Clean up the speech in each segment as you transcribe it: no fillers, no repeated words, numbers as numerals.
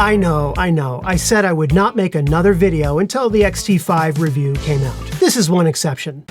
I know. I said I would not make another video until the X-T5 review came out. This is one exception.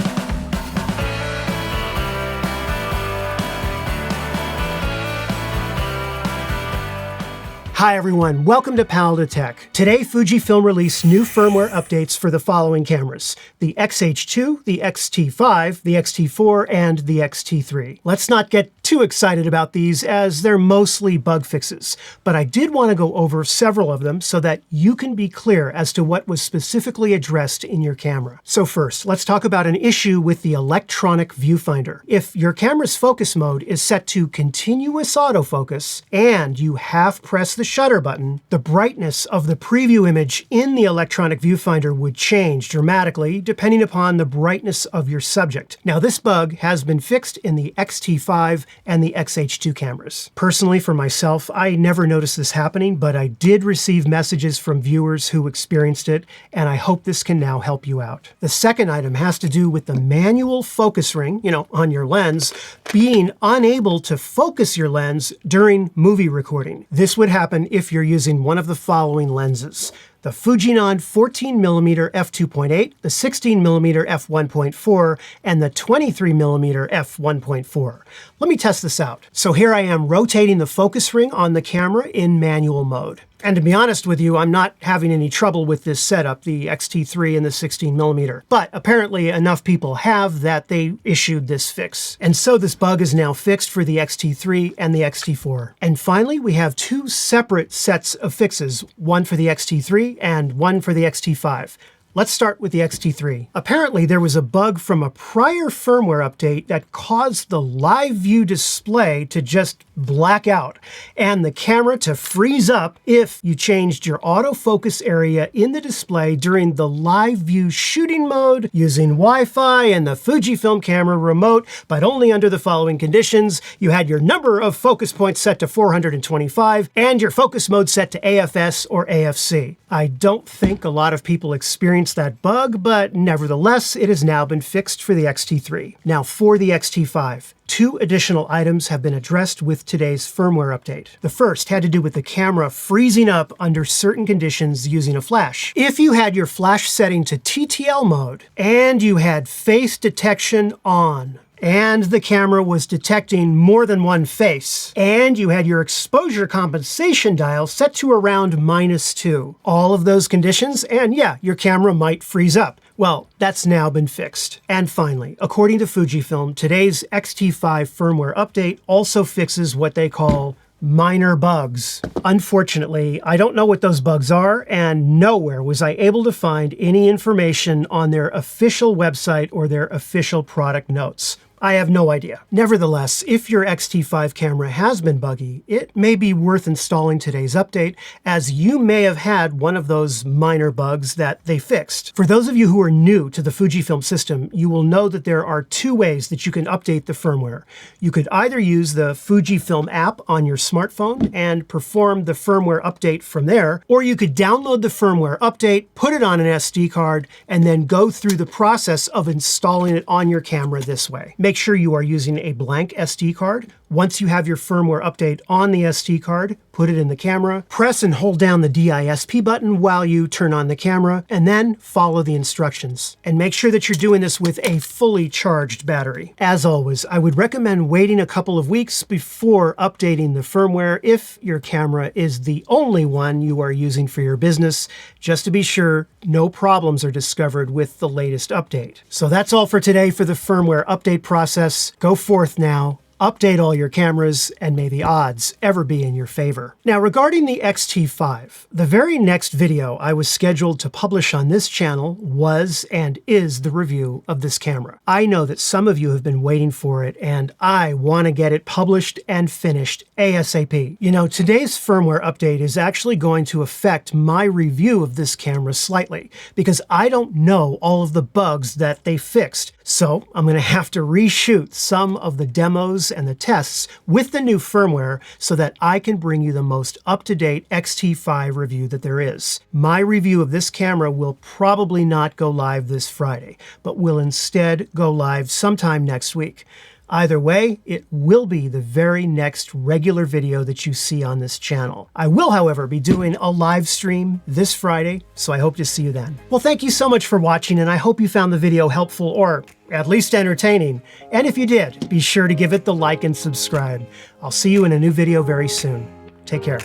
Hi everyone, welcome to Pal to Tech. Today Fujifilm released new firmware updates for the following cameras: the X-H2, the X-T5, the X-T4, and the X-T3. Let's not get too excited about these as they're mostly bug fixes, but I did want to go over several of them so that you can be clear as to what was specifically addressed in your camera. So first, let's talk about an issue with the electronic viewfinder. If your camera's focus mode is set to continuous autofocus and you half press the shutter button, the brightness of the preview image in the electronic viewfinder would change dramatically depending upon the brightness of your subject. Now this bug has been fixed in the X-T5 and the X-H2 cameras. Personally, for myself, I never noticed this happening, but I did receive messages from viewers who experienced it, and I hope this can now help you out. The second item has to do with the manual focus ring, on your lens, being unable to focus your lens during movie recording. This would happen if you're using one of the following lenses: the Fujinon 14mm f2.8, the 16mm f1.4, and the 23mm f1.4. Let me test this out. So here I am rotating the focus ring on the camera in manual mode. And to be honest with you, I'm not having any trouble with this setup, the X-T3 and the 16mm. But apparently enough people have that they issued this fix. And so this bug is now fixed for the X-T3 and the X-T4. And finally, we have two separate sets of fixes, one for the X-T3 and one for the X-T5. Let's start with the X-T3. Apparently there was a bug from a prior firmware update that caused the live view display to just black out and the camera to freeze up if you changed your autofocus area in the display during the live view shooting mode using Wi-Fi and the Fujifilm camera remote, but only under the following conditions. You had your number of focus points set to 425 and your focus mode set to AFS or AFC. I don't think a lot of people experienced that bug, but nevertheless, it has now been fixed for the X-T3. Now for the X-T5. Two additional items have been addressed with today's firmware update. The first had to do with the camera freezing up under certain conditions using a flash. If you had your flash setting to TTL mode and you had face detection on, and the camera was detecting more than one face, and you had your exposure compensation dial set to around -2. All of those conditions, and yeah, your camera might freeze up. Well, that's now been fixed. And finally, according to Fujifilm, today's X-T5 firmware update also fixes what they call minor bugs. Unfortunately, I don't know what those bugs are, and nowhere was I able to find any information on their official website or their official product notes. I have no idea. Nevertheless, if your X-T5 camera has been buggy, it may be worth installing today's update, as you may have had one of those minor bugs that they fixed. For those of you who are new to the Fujifilm system, you will know that there are two ways that you can update the firmware. You could either use the Fujifilm app on your smartphone and perform the firmware update from there, or you could download the firmware update, put it on an SD card, and then go through the process of installing it on your camera this way. Make sure you are using a blank SD card. Once you have your firmware update on the SD card, put it in the camera, press and hold down the DISP button while you turn on the camera, and then follow the instructions. And make sure that you're doing this with a fully charged battery. As always, I would recommend waiting a couple of weeks before updating the firmware if your camera is the only one you are using for your business, just to be sure no problems are discovered with the latest update. So that's all for today for the firmware update process. Go forth now, update all your cameras, and may the odds ever be in your favor. Now, regarding the X-T5, the very next video I was scheduled to publish on this channel was and is the review of this camera. I know that some of you have been waiting for it, and I want to get it published and finished ASAP. Today's firmware update is actually going to affect my review of this camera slightly, because I don't know all of the bugs that they fixed. So I'm going to have to reshoot some of the demos and the tests with the new firmware so that I can bring you the most up-to-date X-T5 review that there is. My review of this camera will probably not go live this Friday, but will instead go live sometime next week. Either way, it will be the very next regular video that you see on this channel. I will, however, be doing a live stream this Friday, so I hope to see you then. Well, thank you so much for watching, and I hope you found the video helpful or at least entertaining. And if you did, be sure to give it the like and subscribe. I'll see you in a new video very soon. Take care.